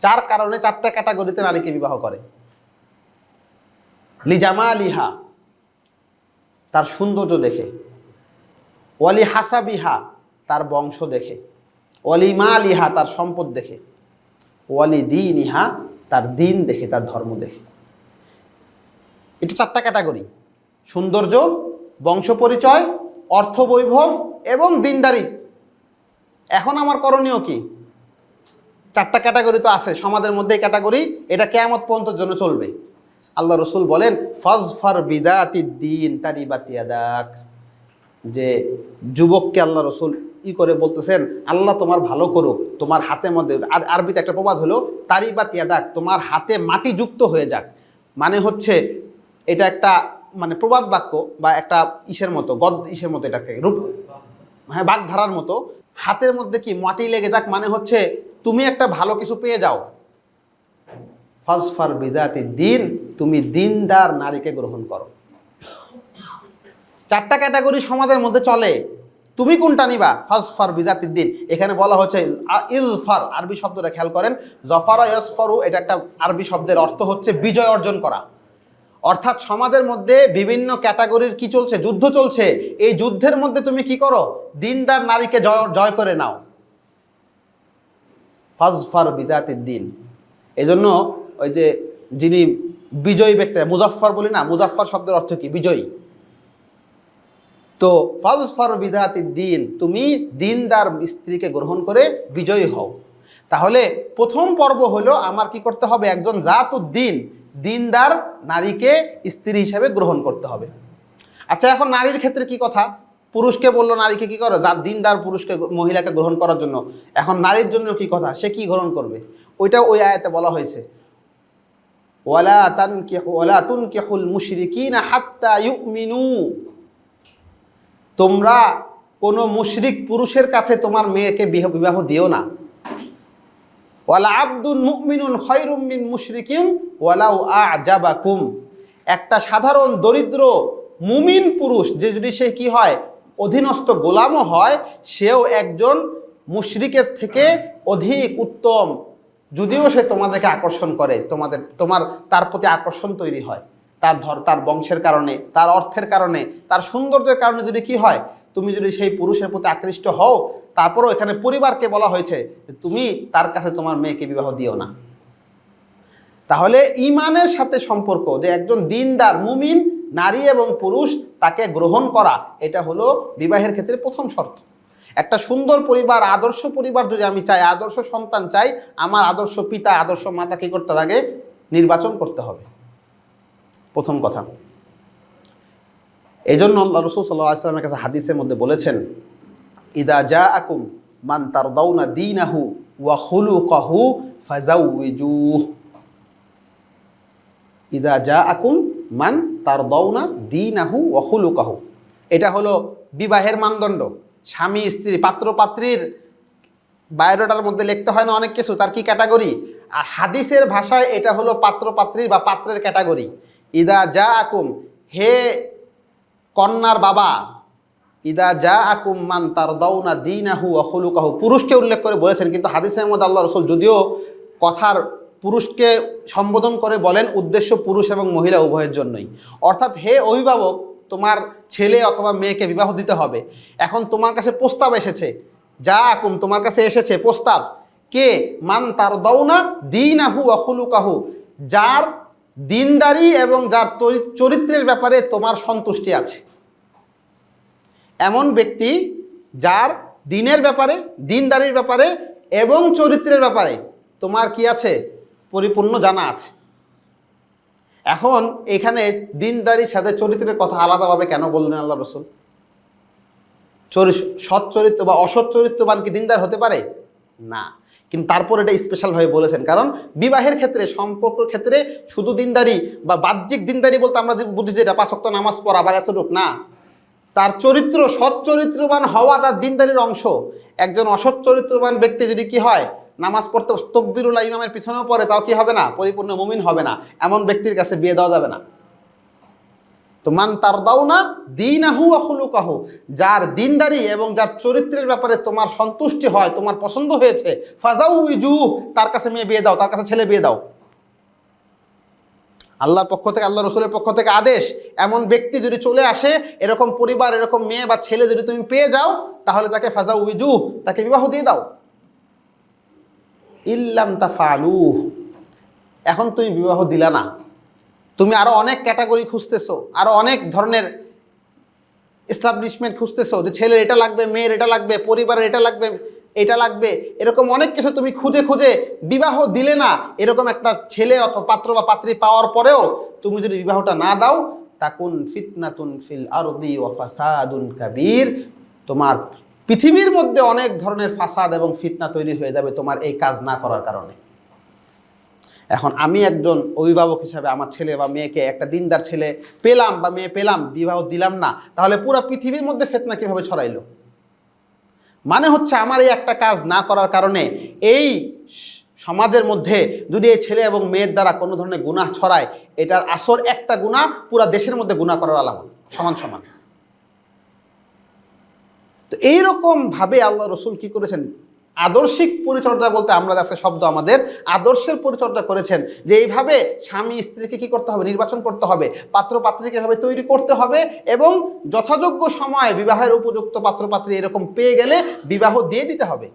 চার কারণে, চারটা ক্যাটাগরিতে নারীকে বিবাহ করে। লিজামালিহা, তার সৌন্দর্য দেখে, ওয়ালি হাসাবিহা, তার বংশ দেখে, ওয়ালি মালিহা, তার সম্পদ দেখে, ওয়ালি দীনিহা, তার দিন দেখে, তার ধর্ম দেখে। এটা চারটা ক্যাটাগরি: সৌন্দর্য, বংশ পরিচয়, অর্থ বৈভব এবং দিনদারি। এখন আমার করণীয় কি? চারটা ক্যাটাগরি তো আছে সমাজের মধ্যে, ক্যাটাগরি এটা কিয়ামত পর্যন্ত জন্য চলবে। আল্লাহ রসুল বলেন ফাজফার বিদাতিদ্দিন তারিবাত ইয়াদাক, যে যুবককে আল্লাহ রসুল করে বলতেছেন, আল্লাহ তোমার ভালো করুক, তোমার হাতের মধ্যে, আরবিতে একটা প্রবাদ হলো তারিবাত ইয়াদাক, তোমার হাতে মাটি যুক্ত হয়ে যাক। মানে হচ্ছে এটা একটা মানে প্রবাদ বাক্য বা একটা ইসের মতো, ইসের মতো, এটাকে রূপ, হ্যাঁ, বাগধারার মতো। হাতের মধ্যে কি মাটি লেগে যাক, মানে হচ্ছে তুমি একটা ভালো কিছু পেয়ে যাও। ফাজফার বিদাতিদ্দিন, তুমি দিনদার নারীকে গ্রহণ করো। চারটা ক্যাটাগরি সমাজের মধ্যে চলে, তুমি কোনটা নিবা? ফাজফার বিজাতিদ্দিন। এখানে বলা হচ্ছে ইজফার, আরবি শব্দটা খেয়াল করেন, জফারা ইয়াসফারু, এটা একটা আরবি শব্দের অর্থ হচ্ছে বিজয় অর্জন করা। অর্থাৎ সমাজের মধ্যে বিভিন্ন ক্যাটাগরির কি চলছে? যুদ্ধ চলছে। এই যুদ্ধের মধ্যে তুমি কি করো? দিনদার নারীকে জয় করে নাও। ফাজফার বিজাতিদ্দিন। এই জন্য ওই যে যিনি বিজয়ী ব্যক্তি, মুজাফফর বলি না, মুজাফফর শব্দের অর্থ কি? বিজয়ী। তো ফাজফার বিদাতিদ্দিন, তুমি দিনদার স্ত্রীকে গ্রহণ করে বিজয়ী হও। তাহলে প্রথম পর্ব হলো আমার কি করতে হবে? একজন জাতুদ্দিন, দিনদার নারীকে স্ত্রী হিসেবে গ্রহণ করতে হবে। আচ্ছা, এখন নারীর ক্ষেত্রে কি কথা? পুরুষকে বললো নারীকে কি করো, যার দিনদার পুরুষকে, মহিলাকে গ্রহণ করার জন্য। এখন নারীর জন্য কি কথা? সে কি গ্রহণ করবে? ওইটা ওই আয়াতে বলা হয়েছে, ওয়ালা তুনকিহুল মুশরিকিনা হাত্তা ইউমিনু, তোমরা কোনো মুশরিক পুরুষের কাছে তোমার মেয়েকে বিবাহ দিও না। ওয়ালা আবদুন মুমিনুন খায়রুম মিন মুশরিকিন ওয়ালাউ আ'জাবাকুম, একটা সাধারণ দরিদ্র মুমিন পুরুষ যে যদি সে কি হয়, অধীনস্থ গোলামও হয়, সেও একজন মুশরিকের থেকে অধিক উত্তম, যদিও সে তোমাদেরকে আকর্ষণ করে, তোমার তার প্রতি আকর্ষণ তৈরি হয়, তার বংশের কারণে, তার অর্থের কারণে, তার সৌন্দর্যের কারণে যদি কি হয়, তুমি যদি সেই পুরুষের প্রতি আকৃষ্ট হও, তারপরও এখানে পরিবারকে বলা হয়েছে তুমি তার কাছে তোমার মেয়েকে বিবাহ দিও না। তাহলে ঈমানের সাথে সম্পর্ক, যে একজন দিনদার মুমিন নারী এবং পুরুষ তাকে গ্রহণ করা, এটা হলো বিবাহের ক্ষেত্রে প্রথম শর্ত। একটা সুন্দর পরিবার, আদর্শ পরিবার যদি আমি চাই, আদর্শ সন্তান চাই, আমার আদর্শ পিতা, আদর্শ মাতা কি করতে হবে? আগে নির্বাচন করতে হবে, প্রথম কথা। এই জন্য আল্লাহ রাসূল সাল্লাল্লাহু আলাইহি ওয়াসাল্লামের কাছে হাদিসের মধ্যে বলেছেন, ইদা জাআকুম মান তারদাউনা দীনাহু ওয়া খুলুকাহু ফাজাউইজুহু। ইদা জাআকুম মান তারদাউনা দীনাহু ওয়া খুলুকাহু, এটা হলো বিবাহের মানদণ্ড। স্বামী স্ত্রী, পাত্র পাত্রীর বায়োডাটার মধ্যে লিখতে হয় না অনেক কিছু, তার কি ক্যাটাগরি? আর হাদিসের ভাষায় এটা হলো পাত্র পাত্রী বা পাত্রের ক্যাটাগরি। ইদা জাআকুম, হে কন্যার বাবা, ইদা জাআকুম মান তারদাউনা দীনাহু ওয়া খুলুকাহু, পুরুষকে উল্লেখ করে বলেছেন, কিন্তু হাদিসের মধ্যে আল্লাহ রাসূল যদিও কথার পুরুষকে সম্বোধন করে বলেন, উদ্দেশ্য পুরুষ এবং মহিলা উভয়ের জন্যই। অর্থাৎ হে অভিভাবক, তোমার ছেলে অথবা মেয়েকে বিবাহ দিতে হবে। এখন তোমার কাছে প্রস্তাব এসেছে, জাআকুম, তোমার কাছে এসেছে প্রস্তাব, কে? মান তারদাউনা দীনাহু ওয়া খুলুকাহু, যার দিনদারি এবং যার চরিত্রের ব্যাপারে তোমার সন্তুষ্টি আছে, এমন ব্যক্তি যার দিনের ব্যাপারে, দিনদারির ব্যাপারে এবং চরিত্রের ব্যাপারে তোমার কি আছে? পরিপূর্ণ জানা আছে। এখন এখানে দিনদারির সাথে চরিত্রের কথা আলাদাভাবে কেন বললেন আল্লাহ রাসূল? সৎ চরিত্র বা অসৎ চরিত্রবান কি দিনদার হতে পারে? না, কিন্তু তারপর এটা স্পেশালভাবে বলেছেন, কারণ বিবাহের ক্ষেত্রে, সম্পর্কের ক্ষেত্রে শুধু দিনদারি বা বাহ্যিক দিনদারি বলতে আমরা বুঝি যে এটা 5 ওয়াক্ত নামাজ পড়া বা এতটুকু না, তার চরিত্র, সৎ চরিত্রবান হওয়া তার দিনদারির অংশ। একজন অসৎ চরিত্রবান ব্যক্তি যদি কি হয়, নামাজ পড়তে তাকবীরুল্লাহ ইমামের পিছনেও পড়ে, তাও কি হবে না? পরিপূর্ণ মুমিন হবে না। এমন ব্যক্তির কাছে বিয়ে দেওয়া যাবে না। তো মান তারদাউনা দীনাহু ওয়া খুলুকাহু, যার দিনদারি এবং যার চরিত্রের ব্যাপারে তোমার সন্তুষ্টি হয়, তোমার পছন্দ হয়েছে, ফাজাউইজু, তার কাছে মেয়ে বিয়ে দাও, তার কাছে ছেলে বিয়ে দাও। আল্লাহর পক্ষ থেকে, আল্লাহ রসুলের পক্ষ থেকে আদেশ, এমন ব্যক্তি যদি চলে আসে, এরকম পরিবার, এরকম মেয়ে বা ছেলে যদি তুমি পেয়ে যাও, তাহলে তাকে ফাজাউইজু, তাকে বিবাহ দিয়ে দাও। ইল্লাম তাফআলু, এখন তুমি বিবাহ দিলা না, তুমি আরো অনেক ক্যাটাগরি খুঁজতেছো, আরো অনেক ধরনের এস্টাবলিশমেন্ট খুঁজতেছো, যে ছেলের এটা লাগবে, মেয়ের এটা লাগবে, পরিবারের এটা লাগবে, এটা লাগবে, এরকম অনেক কিছু তুমি খুঁজে খুঁজে বিবাহ দিলে না। এরকম একটা ছেলে অথবা পাত্র বা পাত্রী পাওয়ার পরেও তুমি যদি বিবাহটা না দাও, তাকুন ফিতনাতুন ফিল আরদি ওয়া ফাসাদুন কাবীর, তোমার পৃথিবীর মধ্যে অনেক ধরনের ফাসাদ এবং ফিতনা তৈরি হয়ে যাবে তোমার এই কাজ না করার কারণে। এখন আমি একজন অভিভাবক হিসাবে আমার ছেলে বা মেয়েকে, একটা দিনদার ছেলে পেলাম বা মেয়ে পেলাম, বিবাহ দিলাম না, তাহলে পুরো পৃথিবীর মধ্যে ফিতনা কিভাবে ছড়াইলো? মানে হচ্ছে আমার এই একটা কাজ না করার কারণে এই সমাজের মধ্যে যদি এই ছেলে এবং মেয়ের দ্বারা কোনো ধরনের গুনাহ ছড়ায়, এটার আসর একটা গুনাহ পুরা দেশের মধ্যে গুনাহ করার আলামত, সমান সমান। তো এইরকম ভাবে আল্লাহ রসুল কি করেছেন, আদর্শিক পরিচর্যা বলতে আমরা যাচ্ছে শব্দ, আমাদের আদর্শের পরিচর্যা করেছেন, যে এইভাবে স্বামী স্ত্রীকে কি করতে হবে, নির্বাচন করতে হবে, পাত্র পাত্রীকে এভাবে তৈরি করতে হবে, এবং যথাযোগ্য সময়ে বিবাহের উপযুক্ত পাত্র পাত্রী এরকম পেয়ে গেলে বিবাহ দিয়ে দিতে হবে।